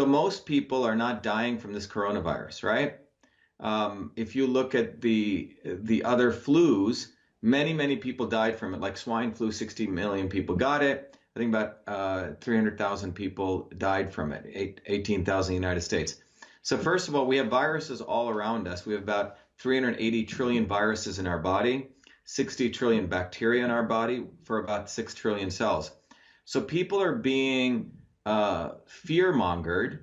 So most people are not dying from this coronavirus, right? If you look at the other flus, many people died from it. Like swine flu, 60 million people got it. I think about 300,000 people died from it, 18,000 in the United States. So first of all, we have viruses all around us. We have about 380 trillion viruses in our body, 60 trillion bacteria in our body for about 6 trillion cells. So people are being fear-mongered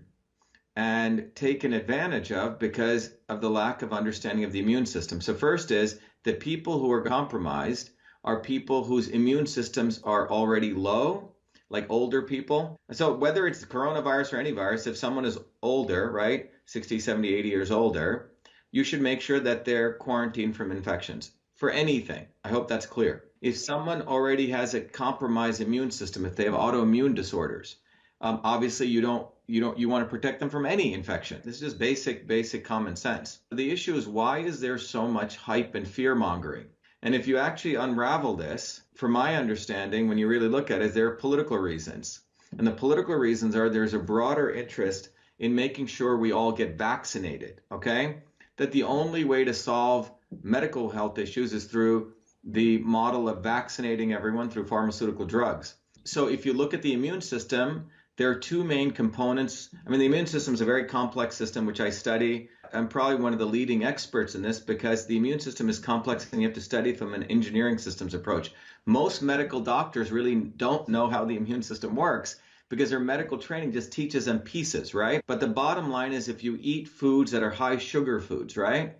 and taken advantage of because of the lack of understanding of the immune system. So first is that people who are compromised are people whose immune systems are already low, like older people. So whether it's the coronavirus or any virus, if someone is older, right, 60, 70, 80 years older, you should make sure that they're quarantined from infections for anything. I hope that's clear. If someone already has a compromised immune system, if they have autoimmune disorders, obviously you want to protect them from any infection. This is just basic common sense. The issue is, why is there so much hype and fear mongering? And if you actually unravel this, from my understanding, when you really look at it, there are political reasons. And the political reasons are there's a broader interest in making sure we all get vaccinated, okay? That the only way to solve medical health issues is through the model of vaccinating everyone through pharmaceutical drugs. So if you look at the immune system, there are two main components. I mean, the immune system is a very complex system, which I study. I'm probably one of the leading experts in this because the immune system is complex and you have to study from an engineering systems approach. Most medical doctors really don't know how the immune system works because their medical training just teaches them pieces, right? But the bottom line is, if you eat foods that are high sugar foods, right,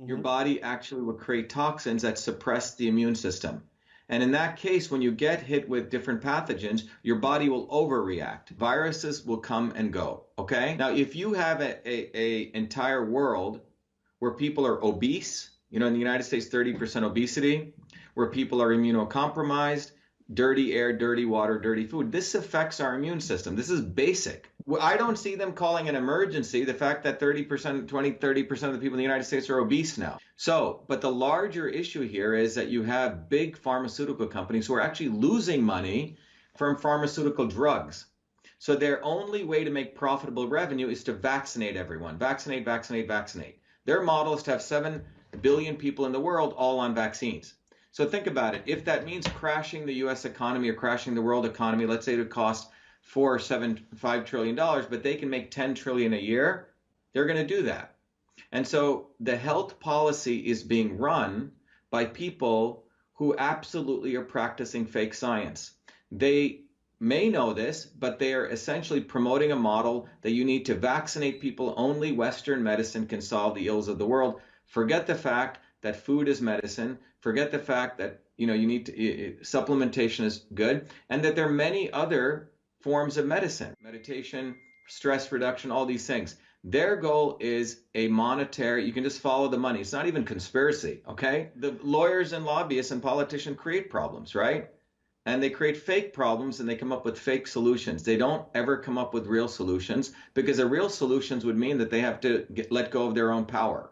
your body actually will create toxins that suppress the immune system. And in that case, when you get hit with different pathogens, your body will overreact. Viruses will come and go, okay? Now, if you have a entire world where people are obese, you know, in the United States, 30% obesity, where people are immunocompromised, dirty air, dirty water, dirty food, this affects our immune system. This is basic. I don't see them calling an emergency the fact that 30%, 30% of the people in the United States are obese now. So, but the larger issue here is that you have big pharmaceutical companies who are actually losing money from pharmaceutical drugs. So their only way to make profitable revenue is to vaccinate everyone. Vaccinate, vaccinate, vaccinate. Their model is to have 7 billion people in the world all on vaccines. So think about it. If that means crashing the US economy or crashing the world economy, let's say it would cost $5 trillion, but they can make 10 trillion a year, they're going to do that. And so the health policy is being run by people who absolutely are practicing fake science. They may know this, but they are essentially promoting a model that you need to vaccinate people. Only Western medicine can solve the ills of the world. Forget the fact that food is medicine. Forget the fact that, you know, you need to, supplementation is good, and that there are many other forms of medicine, meditation, stress reduction, all these things. Their goal is a monetary, you can just follow the money. It's not even conspiracy, okay? The lawyers and lobbyists and politicians create problems, right? And they create fake problems and they come up with fake solutions. They don't ever come up with real solutions, because the real solutions would mean that they have to let go of their own power.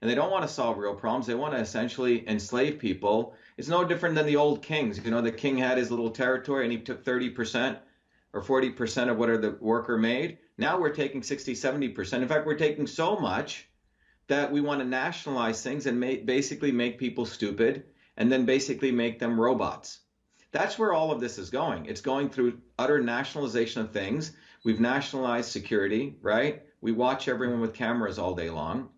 And they don't want to solve real problems. They want to essentially enslave people. It's no different than the old kings. You know, the king had his little territory and he took 30% or 40% of whatever the worker made. Now we're taking 60, 70%. In fact, we're taking so much that we want to nationalize things and basically make people stupid and then basically make them robots. That's where all of this is going. It's going through utter nationalization of things. We've nationalized security, right? We watch everyone with cameras all day long.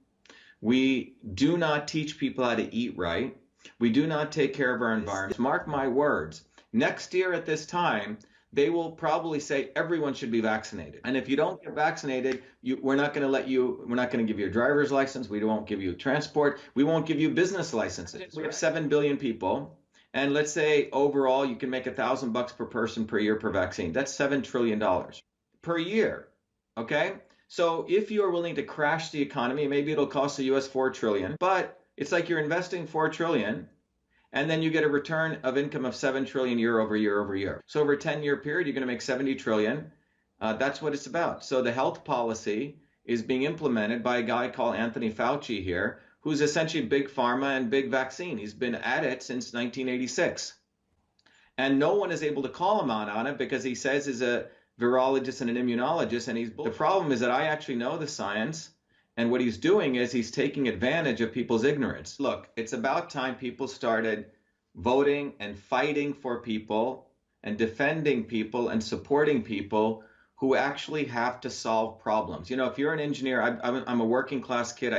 We do not teach people how to eat right. We do not take care of our environment. Mark my words, next year at this time, they will probably say everyone should be vaccinated. And if you don't get vaccinated, we're not going to give you a driver's license. We won't give you transport. We won't give you business licenses. We have 7 billion people. And let's say overall, you can make $1,000 per person per year per vaccine. That's $7 trillion per year, okay? So if you are willing to crash the economy, maybe it'll cost the US 4 trillion, but it's like you're investing 4 trillion and then you get a return of income of 7 trillion year over year over year. So over a 10-year period, you're going to make 70 trillion. That's what it's about. So the health policy is being implemented by a guy called Anthony Fauci here, who's essentially big pharma and big vaccine. He's been at it since 1986. And no one is able to call him out on it because he says virologist and an immunologist, and the problem is that I actually know the science, and what he's doing is he's taking advantage of people's ignorance. Look, it's about time people started voting and fighting for people and defending people and supporting people who actually have to solve problems. If you're an engineer, I'm a working class kid.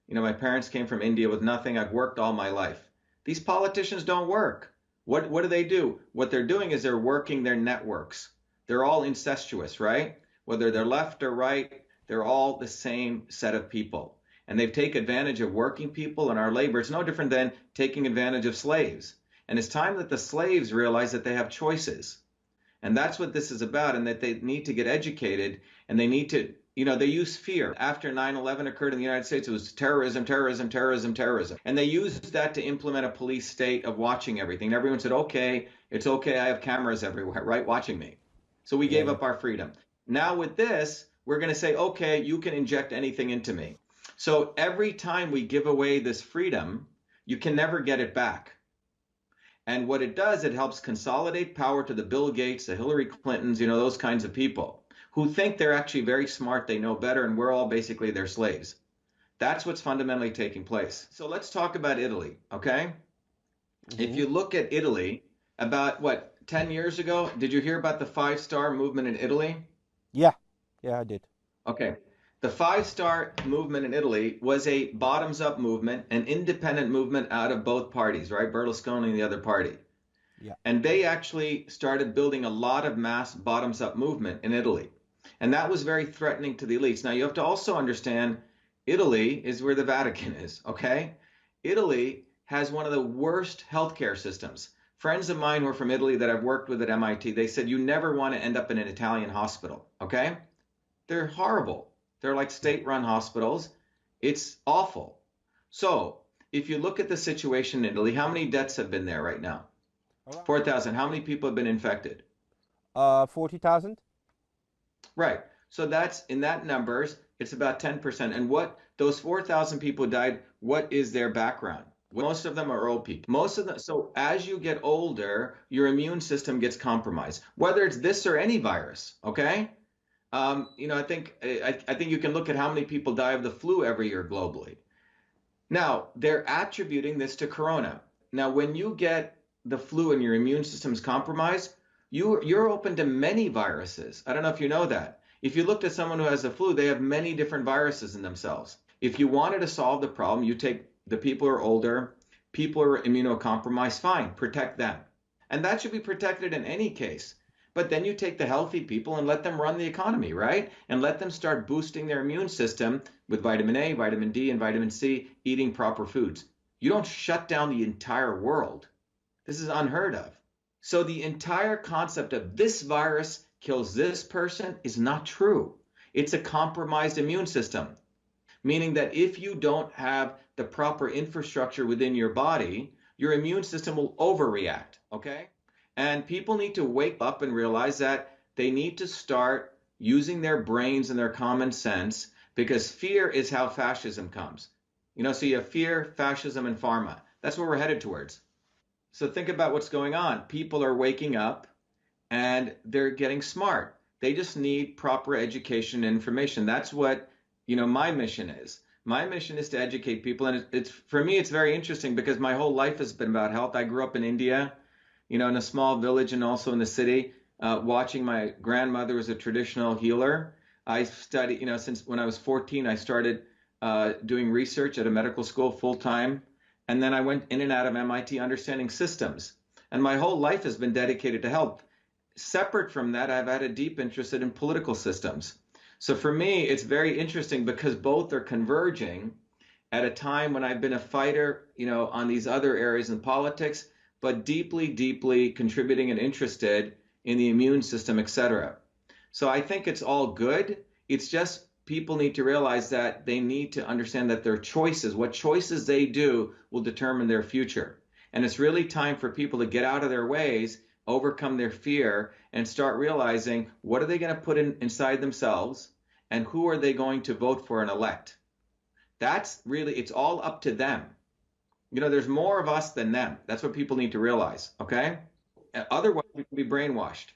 My parents came from India with nothing. I've worked all my life. These politicians don't work. What do? What they're doing is they're working their networks. They're all incestuous, right? Whether they're left or right, they're all the same set of people. And they've taken advantage of working people and our labor. It's no different than taking advantage of slaves. And it's time that the slaves realize that they have choices. And that's what this is about, and that they need to get educated, and they need to, they use fear. After 9/11 occurred in the United States, it was terrorism, terrorism, terrorism, terrorism. And they used that to implement a police state of watching everything. And everyone said, okay, it's okay, I have cameras everywhere, right, watching me. So we gave up our freedom. Now with this, we're going to say, okay, you can inject anything into me. So every time we give away this freedom, you can never get it back. And what it does, it helps consolidate power to the Bill Gates, the Hillary Clintons, those kinds of people who think they're actually very smart, they know better, and we're all basically their slaves. That's what's fundamentally taking place. So let's talk about Italy, okay? If you look at Italy, about 10 years ago, did you hear about the 5-star movement in Italy? Yeah, I did. Okay. The 5-star movement in Italy was a bottoms-up movement, an independent movement out of both parties, right? Berlusconi and the other party. Yeah. And they actually started building a lot of mass bottoms-up movement in Italy. And that was very threatening to the elites. Now, you have to also understand, Italy is where the Vatican is, okay? Italy has one of the worst healthcare systems. Friends of mine who are from Italy that I've worked with at MIT, they said you never want to end up in an Italian hospital, okay? They're horrible. They're like state-run hospitals. It's awful. So if you look at the situation in Italy, how many deaths have been there right now? 4,000. How many people have been infected? 40,000. Right. So that's in that numbers, it's about 10%. And what those 4,000 people died, what is their background? Most of them are old people. Most of them. So as you get older, your immune system gets compromised, whether it's this or any virus. Okay. I think you can look at how many people die of the flu every year globally. Now, they're attributing this to corona. Now, when you get the flu and your immune system is compromised, you're open to many viruses. I don't know if you know that. If you looked at someone who has the flu, they have many different viruses in themselves. If you wanted to solve the problem, you take the people who are older, people who are immunocompromised, fine, protect them. And that should be protected in any case. But then you take the healthy people and let them run the economy, right? And let them start boosting their immune system with vitamin A, vitamin D, and vitamin C, eating proper foods. You don't shut down the entire world. This is unheard of. So the entire concept of this virus kills this person is not true. It's a compromised immune system, meaning that if you don't have the proper infrastructure within your body, your immune system will overreact, okay? And people need to wake up and realize that they need to start using their brains and their common sense, because fear is how fascism comes. So you have fear, fascism, and pharma. That's where we're headed towards. So think about what's going on. People are waking up and they're getting smart. They just need proper education and information. That's what, my mission is. My mission is to educate people. And it's for me, it's very interesting because my whole life has been about health. I grew up in India, in a small village and also in the city, watching my grandmother was a traditional healer. I studied, since when I was 14, I started doing research at a medical school full time. And then I went in and out of MIT understanding systems. And my whole life has been dedicated to health. Separate from that, I've had a deep interest in political systems. So for me, it's very interesting because both are converging at a time when I've been a fighter, on these other areas in politics, but deeply, deeply contributing and interested in the immune system, etc. So I think it's all good. It's just people need to realize that they need to understand that their choices, what choices they do, will determine their future. And it's really time for people to get out of their ways, overcome their fear, and start realizing what are they going to put inside themselves and who are they going to vote for and elect. That's really, it's all up to them. There's more of us than them. That's what people need to realize, okay? Otherwise, we can be brainwashed.